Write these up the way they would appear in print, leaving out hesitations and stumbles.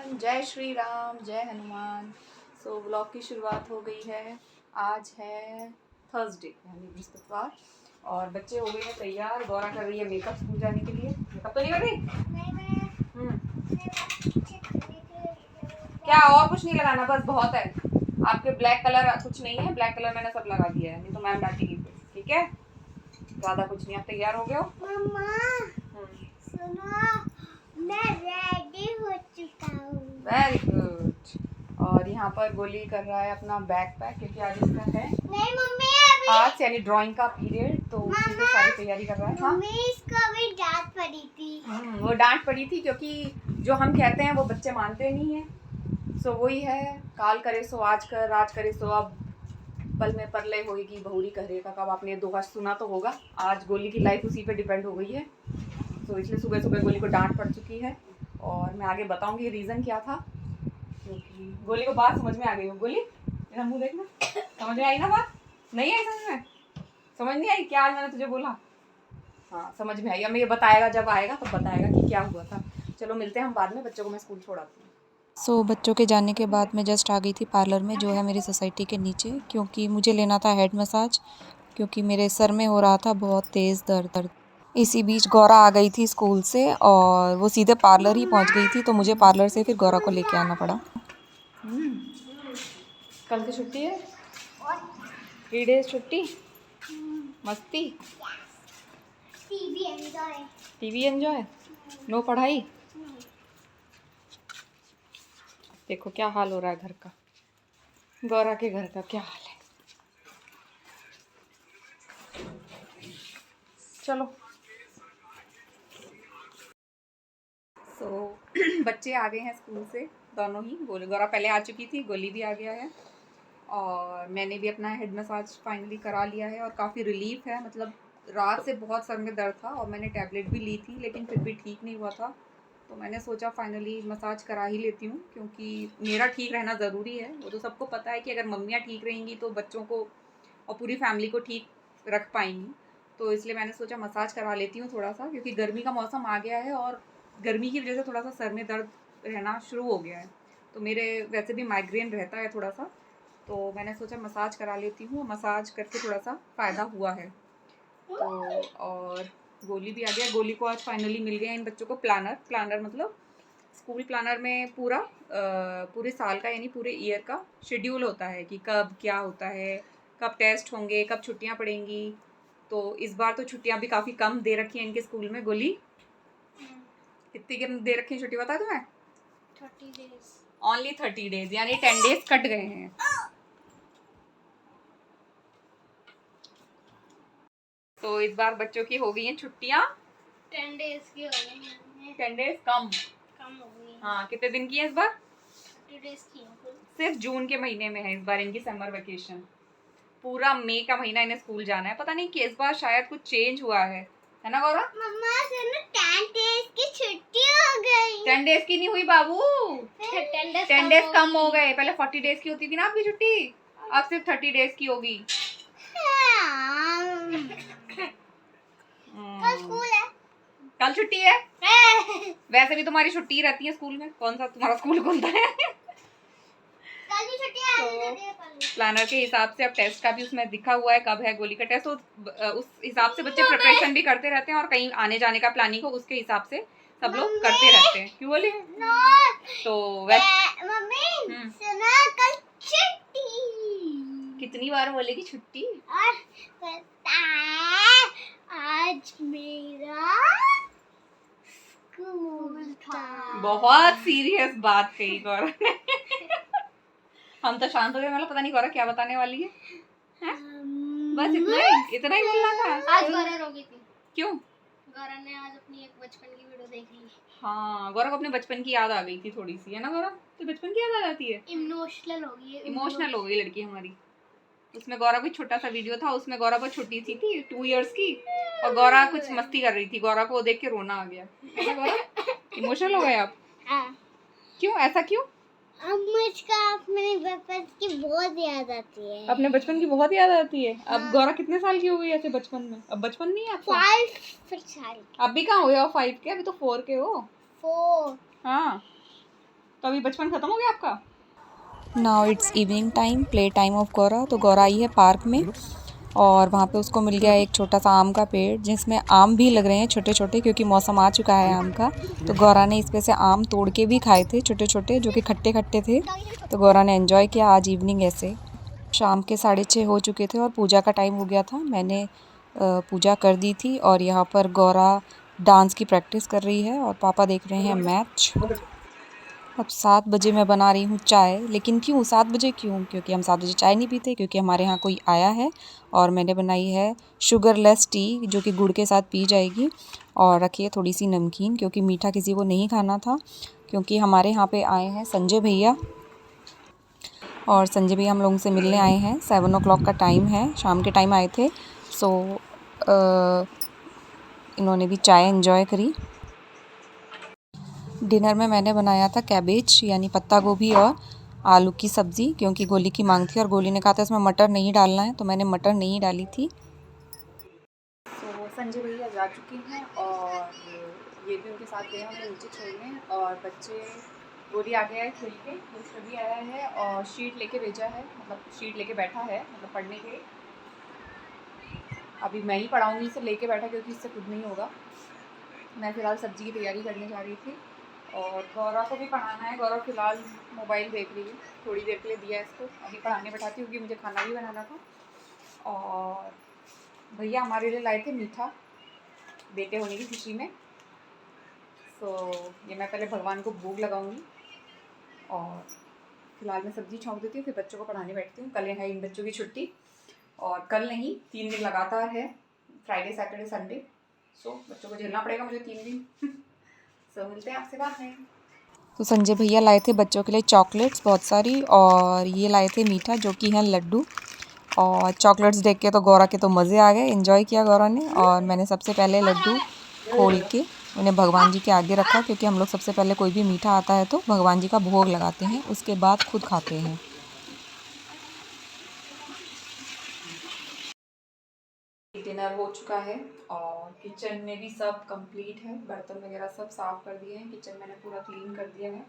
Everyone, जय श्री राम, जय Hanuman. So blog की शुरुआत हो गई है। आज है थर्सडे यानी बृहस्पतिवार और बच्चे हो गए हैं तैयार। गौरा कर रही है मेकअप स्कूल जाने के लिए। मेकअप तो नहीं कर रही? क्या और कुछ नहीं लगाना, बस बहुत है। आपके ब्लैक कलर कुछ नहीं है, ब्लैक कलर मैंने सब लगा दिया है, नहीं तो मैम डांटेगी। ठीक है, ज़्यादा कुछ नहीं। आप तैयार हो गए हो? सुनो, मैं रेडी हो चुका हूँ। Very good. और यहाँ पर गोली कर रहा है अपना बैग पैक, क्योंकि आज इसका है नहीं मम्मी, अभी आज यानी ड्राइंग का पीरियड, तो उसी में सारी तैयारी कर रहा है। हाँ? मम्मी, इसको अभी डांट पड़ी थी। वो डांट पड़ी थी क्योंकि जो हम कहते हैं वो बच्चे मानते नहीं हैं। सो वही है, काल करे सो आज कर, आज करे सो अब, पल में परलय होएगी बहुरी करेगा कब। आपने दोहा सुना तो होगा। आज गोली की लाइफ उसी पे डिपेंड हो गई है। तो इसलिए सुबह सुबह गोली को डांट पड़ चुकी है और मैं आगे बताऊंगी रीज़न क्या था, क्योंकि गोली को बात समझ में आ गई हो। गोली मेरा मुंह देखना, समझ में आई ना बात? नहीं आई समझ में? समझ नहीं आई क्या आज मैंने तुझे बोला? हाँ समझ में आई। अब मैं ये बताएगा, जब आएगा तो बताएगा कि क्या हुआ था। चलो मिलते हैं हम बाद में, बच्चों को मैं स्कूल छोड़ाती हूँ। बच्चों के जाने के बाद मैं जस्ट आ गई थी पार्लर में, जो है मेरी सोसाइटी के नीचे, क्योंकि मुझे लेना था हेड मसाज, क्योंकि मेरे सर में हो रहा था बहुत तेज़ दर्द। इसी बीच गौरा आ गई थी स्कूल से और वो सीधे पार्लर ही पहुंच गई थी, तो मुझे पार्लर से फिर गौरा को लेके आना पड़ा। कल की छुट्टी है, 3 डेज छुट्टी, मस्ती, टीवी एंजॉय, नो पढ़ाई। देखो क्या हाल हो रहा है घर का, गौरा के घर का क्या हाल है। चलो बच्चे आ गए हैं स्कूल से, दोनों ही। गौरा पहले आ चुकी थी, गोली भी आ गया है और मैंने भी अपना हेड मसाज फाइनली करा लिया है और काफ़ी रिलीफ है। मतलब रात से बहुत सर में दर्द था और मैंने टैबलेट भी ली थी, लेकिन फिर भी ठीक नहीं हुआ था। तो मैंने सोचा फाइनली मसाज करा ही लेती हूँ, क्योंकि मेरा ठीक रहना ज़रूरी है। वो तो सबको पता है कि अगर मम्मियाँ ठीक रहेंगी तो बच्चों को और पूरी फैमिली को ठीक रख पाएंगी। तो इसलिए मैंने सोचा मसाज करा लेती हूँ थोड़ा सा, क्योंकि गर्मी का मौसम आ गया है और गर्मी की वजह से थोड़ा सा सर में दर्द रहना शुरू हो गया है। तो मेरे वैसे भी माइग्रेन रहता है थोड़ा सा, तो मैंने सोचा मसाज करा लेती हूँ। मसाज करके थोड़ा सा फ़ायदा हुआ है। तो और गोली भी आ गया। गोली को आज फाइनली मिल गया इन बच्चों को प्लानर मतलब स्कूल प्लानर में पूरे साल का यानी पूरे ईयर का शेड्यूल होता है कि कब क्या होता है, कब टेस्ट होंगे, कब छुट्टियाँ पड़ेंगी। तो इस बार तो छुट्टियाँ भी काफ़ी कम दे रखी हैं इनके स्कूल में। गोली कितनी कम दे रखी है छुट्टी, पता है तुम्हें? 30 डेज। ओनली 30 डेज, यानी 10 डेज कट गए हैं। तो इस बार बच्चों की हो गई हैं छुट्टियाँ 10 डेज की हो गई हैं। 10 डेज कम हो गई। हाँ, कितने दिन की है इस बार? 30 डेज की है कुल। सिर्फ जून के महीने में है इस बार इनकी समर वेकेशन। पूरा मई का महीना इन्हें स्कूल जाना है। पता नहीं कि इस बार शायद कुछ चेंज हुआ है ना गौरा? मम्मा सुनो, 10 डेज की छुट्टी हो गई। 10 डेज की नहीं हुई बाबू, 10 डेज कम हो गए। पहले 40 डेज की होती थी ना आपकी छुट्टी, अब सिर्फ 30 डेज की होगी। कल स्कूल है। कल छुट्टी है। वैसे भी तुम्हारी छुट्टी रहती है स्कूल में, कौन सा तुम्हारा स्कूल खुलता है? कल की छुट्टी है। प्लानर के हिसाब से अब टेस्ट का भी उसमें दिखा हुआ है कब है गोली का टेस्ट। तो उस हिसाब से बच्चे प्रिपरेशन भी करते रहते हैं और कहीं आने जाने का प्लानिंग हो उसके हिसाब से सब लोग करते रहते हैं। क्यों बोली? तो वैसे मम्मी सुनो, कल छुट्टी। कितनी बार बोलेगी छुट्टी? और पता है, आज मेरा स्कूल था। बहुत सीरियस बात कही गौरव ने। हम तो शांत हो गए, मतलब पता नहीं गौरव क्या बताने वाली है। बस इतना ही बोलना था। आज गौरव रो गई थी। क्यों? गौरव ने आज अपनी एक बचपन की वीडियो देख ली। हाँ, गौरव को अपने बचपन की याद आ गई थी थोड़ी सी, है ना गौरव? तो बचपन की याद आ जाती है, इमोशनल हो गई है। इमोशनल हो गई लड़की हमारी। उसमें गौरव कोई छोटा सा वीडियो था, उसमें गौरव बहुत छोटी सी थी, 2 इयर्स की, और गौरव कुछ मस्ती कर रही थी। गौरव को देख के रोना आ गया। गौरव इमोशनल हो गए आप? क्यों, ऐसा क्यों? अब मुझको अपने बचपन की बहुत याद आती है। अपने बचपन की बहुत याद आती है। अब गौरव कितने साल की हो गई ऐसे बचपन में? अब बचपन नहीं है आपका? 5 साल। अब भी कहाँ हो गए 5 के, अभी तो 4 के हो। 4। हाँ तो अभी बचपन खत्म हो गया आपका? Now it's evening time, play time of Gaura. तो गौरा आई है पार्क में और वहाँ पे उसको मिल गया एक छोटा सा आम का पेड़ जिसमें आम भी लग रहे हैं छोटे छोटे, क्योंकि मौसम आ चुका है आम का। तो गौरा ने इस पे से आम तोड़ के भी खाए थे छोटे छोटे, जो कि खट्टे खट्टे थे। तो गौरा ने एंजॉय किया आज इवनिंग ऐसे। शाम के 6:30 हो चुके थे और पूजा का टाइम हो गया था। मैंने पूजा कर दी थी और यहाँ पर गौरा डांस की प्रैक्टिस कर रही है और पापा देख रहे हैं मैच। अब 7 बजे मैं बना रही हूँ चाय, लेकिन क्यों 7 बजे क्यों? क्योंकि हम 7 बजे चाय नहीं पीते, क्योंकि हमारे यहाँ कोई आया है। और मैंने बनाई है शुगरलेस टी, जो कि गुड़ के साथ पी जाएगी। और रखी है थोड़ी सी नमकीन, क्योंकि मीठा किसी को नहीं खाना था। क्योंकि हमारे यहाँ पे आए हैं संजय भैया, और संजय भैया हम लोगों से मिलने आए हैं। 7 o'clock का टाइम है, शाम के टाइम आए थे। सो इन्होंने भी चाय एंजॉय करी। डिनर में मैंने बनाया था कैबेज यानी पत्ता गोभी और आलू की सब्ज़ी, क्योंकि गोली की मांग थी और गोली ने कहा था इसमें मटर नहीं डालना है, तो मैंने मटर नहीं डाली थी। तो संजय भैया जा चुके हैं और ये भी उनके साथ गए हैं उन्हें नीचे छोड़ने। और बच्चे, गोली आ गया है खेल के, मिस्टर भी आया है और शीट लेके भेजा है, मतलब शीट लेके बैठा है, मतलब पढ़ने के लिए। अभी मैं ही पढ़ाऊँगी, इसे लेके बैठा क्योंकि इससे खुद नहीं होगा। मैं फ़िलहाल सब्ज़ी की तैयारी करने जा रही थी और गौरव को भी पढ़ाना है। गौरव फ़िलहाल मोबाइल देख रही है, थोड़ी देर के लिए दिया है इसको, अभी पढ़ाने बैठाती हूँ क्योंकि मुझे खाना भी बनाना था। और भैया हमारे लिए लाए थे मीठा, बेटे होने की खुशी में। सो ये मैं पहले भगवान को भोग लगाऊंगी और फिलहाल मैं सब्ज़ी छौंक देती हूँ, फिर बच्चों को पढ़ाने बैठती हूँ। कल है इन बच्चों की छुट्टी, और कल नहीं 3 दिन लगातार है, फ्राइडे सैटरडे संडे। सो बच्चों को झेलना पड़ेगा मुझे 3 दिन। सो मिलते हैं आपसे बाद में। तो संजय भैया लाए थे बच्चों के लिए चॉकलेट्स बहुत सारी, और ये लाए थे मीठा जो कि हैं लड्डू। और चॉकलेट्स देख के तो गौरा के तो मज़े आ गए, एंजॉय किया गौरा ने। और मैंने सबसे पहले लड्डू खोल के उन्हें भगवान जी के आगे रखा, क्योंकि हम लोग सबसे पहले कोई भी मीठा आता है तो भगवान जी का भोग लगाते हैं, उसके बाद खुद खाते हैं। डिनर हो चुका है और किचन में भी सब कंप्लीट है, बर्तन वगैरह सब साफ़ कर दिए हैं, किचन मैंने पूरा क्लीन कर दिया है।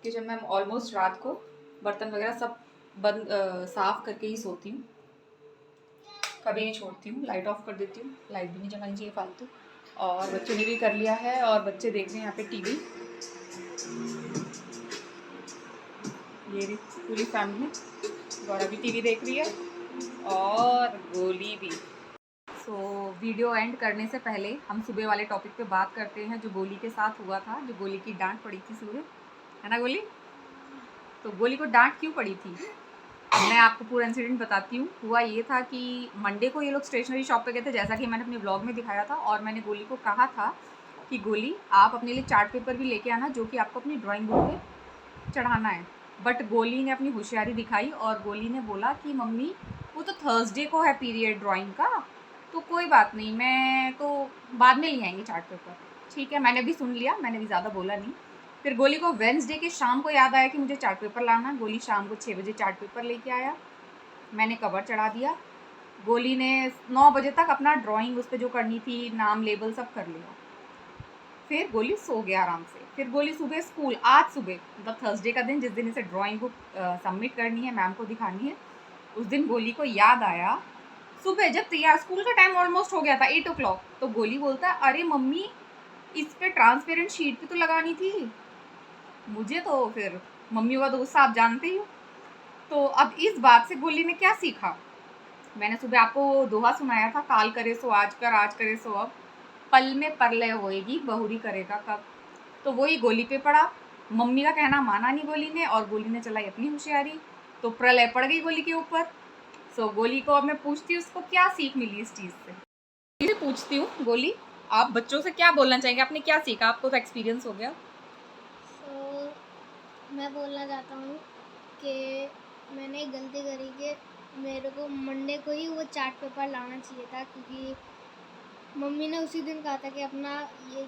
किचन में ऑलमोस्ट रात को बर्तन वगैरह सब बंद साफ़ करके ही सोती हूँ, कभी नहीं छोड़ती हूँ। लाइट ऑफ कर देती हूँ, लाइट भी नहीं जलानी चाहिए फालतू। और बच्चों ने भी कर लिया है और बच्चे देख रहे हैं यहाँ पे टीवी। ये भी पूरी फैमिली, गौरा भी टीवी देख रही है और गोली भी। सो वीडियो एंड करने से पहले हम सुबह वाले टॉपिक पे बात करते हैं, जो गोली के साथ हुआ था, जो गोली की डांट पड़ी थी सुबह, है ना गोली? तो गोली को डांट क्यों पड़ी थी, मैं आपको पूरा इंसिडेंट बताती हूँ। हुआ ये था कि मंडे को ये लोग स्टेशनरी शॉप पे गए थे, जैसा कि मैंने अपने ब्लॉग में दिखाया था। और मैंने गोली को कहा था कि गोली आप अपने लिए चार्ट पेपर भी लेके आना, जो कि आपको अपनी ड्राइंग बुक पे चढ़ाना है। बट गोली ने अपनी होशियारी दिखाई और गोली ने बोला कि मम्मी वो तो थर्सडे को है पीरियड ड्राइंग का, तो कोई बात नहीं, मैं तो बाद में ले आएंगे चार्ट पेपर। ठीक है, मैंने भी सुन लिया, मैंने भी ज़्यादा बोला नहीं। फिर गोली को वेडनेसडे के शाम को याद आया कि मुझे चार्ट पेपर लाना है। गोली शाम को 6 बजे चार्ट पेपर लेके आया, मैंने कवर चढ़ा दिया। गोली ने 9 बजे तक अपना ड्राइंग उस पर जो करनी थी, नाम लेबल सब कर लिया। फिर गोली सो गया आराम से। फिर गोली सुबह स्कूल, आज सुबह मतलब थर्सडे का दिन, जिस दिन इसे ड्राइंग बुक सबमिट करनी है, मैम को दिखानी है, उस दिन गोली को याद आया सुबह, जब तैयार, स्कूल का टाइम ऑलमोस्ट हो गया था 8 o'clock, तो गोली बोलता है अरे मम्मी इस पे ट्रांसपेरेंट शीट भी तो लगानी थी। मुझे तो फिर मम्मी का तो गुस्सा आप जानते ही हो। तो अब इस बात से गोली ने क्या सीखा, मैंने सुबह आपको दोहा सुनाया था, काल करे सो आज कर, आज करे सो अब, पल में परलय होएगी, बहुरी करेगा कब। तो वही गोली पे पड़ा, मम्मी का कहना माना नहीं गोली ने और गोली ने चलाई अपनी होशियारी, तो प्रलय पड़ गई गोली के ऊपर। सो गोली को अब मैं पूछती हूँ उसको क्या सीख मिली इस चीज़ से। पूछती हूँ गोली, आप बच्चों से क्या बोलना चाहेंगे, आपने क्या सीखा, आपको तो एक्सपीरियंस हो गया। तो मैं बोलना चाहता हूँ कि मैंने एक गलती करी कि मेरे को मंडे को ही वो चार्ट पेपर लाना चाहिए था, क्योंकि मम्मी ने उसी दिन कहा था कि अपना ये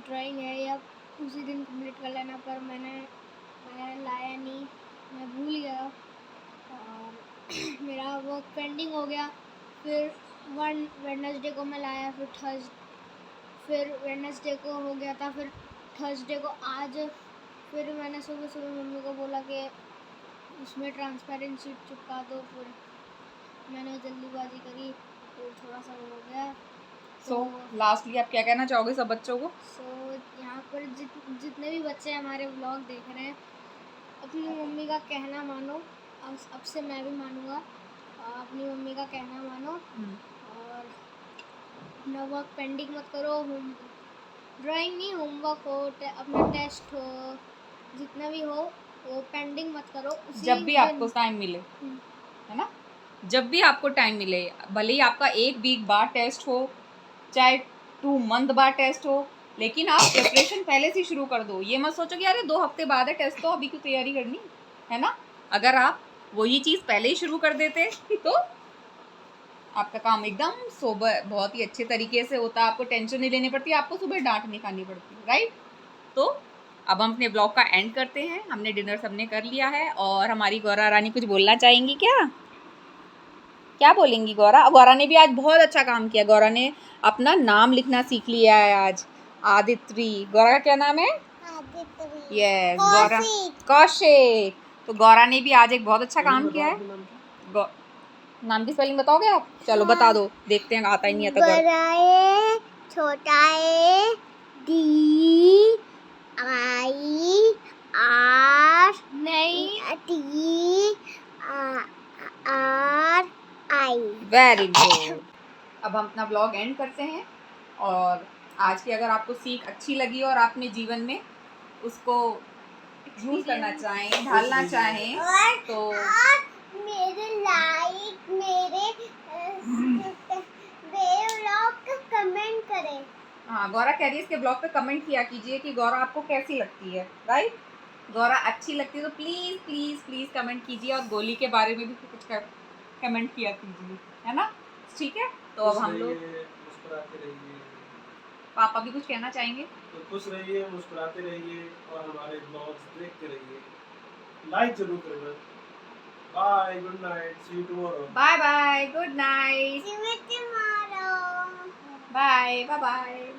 ड्राइंग है या उसी दिन कंप्लीट कर लेना, पर मैं लाया नहीं, मैं भूल गया और मेरा वर्क पेंडिंग हो गया। फिर वेडनेसडे को मैं लाया, फिर वेडनेसडे को हो गया था, फिर थर्सडे को आज फिर मैंने सुबह सुबह मम्मी को बोला कि उसमें ट्रांसपेरेंट शीट चिपका दो, फिर मैंने जल्दीबाजी करी तो थोड़ा सा हो गया। सो लास्टली आप क्या कहना चाहोगे सब बच्चों को? यहाँ पर जितने भी बच्चे हमारे व्लॉग देख रहे हैं, अपनी मम्मी का कहना मानो। अब से मैं भी मानूंगा, अपनी मम्मी का कहना मानो और अपना वर्क पेंडिंग मत करो। होम ड्राइंग नहीं, होमवर्क हो, अपना टेस्ट हो, जितना भी हो वो पेंडिंग मत करो। जब भी आपको टाइम मिले, है ना, जब भी आपको टाइम मिले, भले ही आपका 1 वीक बाद टेस्ट हो, चाहे 2 मंथ बाद टेस्ट हो, लेकिन आप प्रिपरेशन पहले से शुरू कर दो। ये मत सोचो कि अरे 2 हफ्ते बाद है टेस्ट, तो अभी क्यों तैयारी करनी, है ना। अगर आप वही चीज़ पहले ही शुरू कर देते तो आपका काम एकदम सोबर बहुत ही अच्छे तरीके से होता, आपको टेंशन नहीं लेनी पड़ती, आपको सुबह डांट नहीं खानी पड़ती, राइट। तो अब हम अपने ब्लॉग का एंड करते हैं। हमने डिनर सबने कर लिया है और हमारी गौरा रानी कुछ बोलना चाहेंगी क्या? क्या बोलेंगी गौरा? गौरा ने भी आज बहुत अच्छा काम किया। गौरा ने अपना नाम लिखना सीख लिया है आज, आदित्रि। गौरा का क्या नाम है? आदित्रि। यस, गौरा कौशिक। तो गौरा ने भी आज एक बहुत अच्छा काम किया है। नाम की स्पेलिंग बताओगे आप? चलो बता दो, देखते हैं आता ही नहीं आता। गौरा छोटा ए डी आई आर नहीं टी आर आई। Very good. अब हम अपना ब्लॉग एंड करते हैं और आज की अगर आपको सीख अच्छी लगी और आपने जीवन में उसको यूज करना चाहें, ढालना चाहें तो मेरे लाइक मेरे व्लॉग को कमेंट करें। हाँ, गौरा कह रही है इसके ब्लॉग पे कमेंट किया कीजिए कि गौरा आपको कैसी लगती है, राइट। गौरा अच्छी लगती है तो प्लीज़ प्लीज़ प्लीज़ कमेंट कीजिए और गोली के बारे में भी कुछ कमेंट किया कीजिए, है ना, ठीक है। तो अब हम लोग मुस्कुराते रहिए। पापा भी कुछ कहना चाहेंगे? तो खुश रहिए, मुस्कुराते रहिए और हमारे ब्लॉग्स देखते रहिए। लाइक जरूर करना। Bye, good night, see you tomorrow. Bye bye, good night, See you tomorrow. Bye bye bye.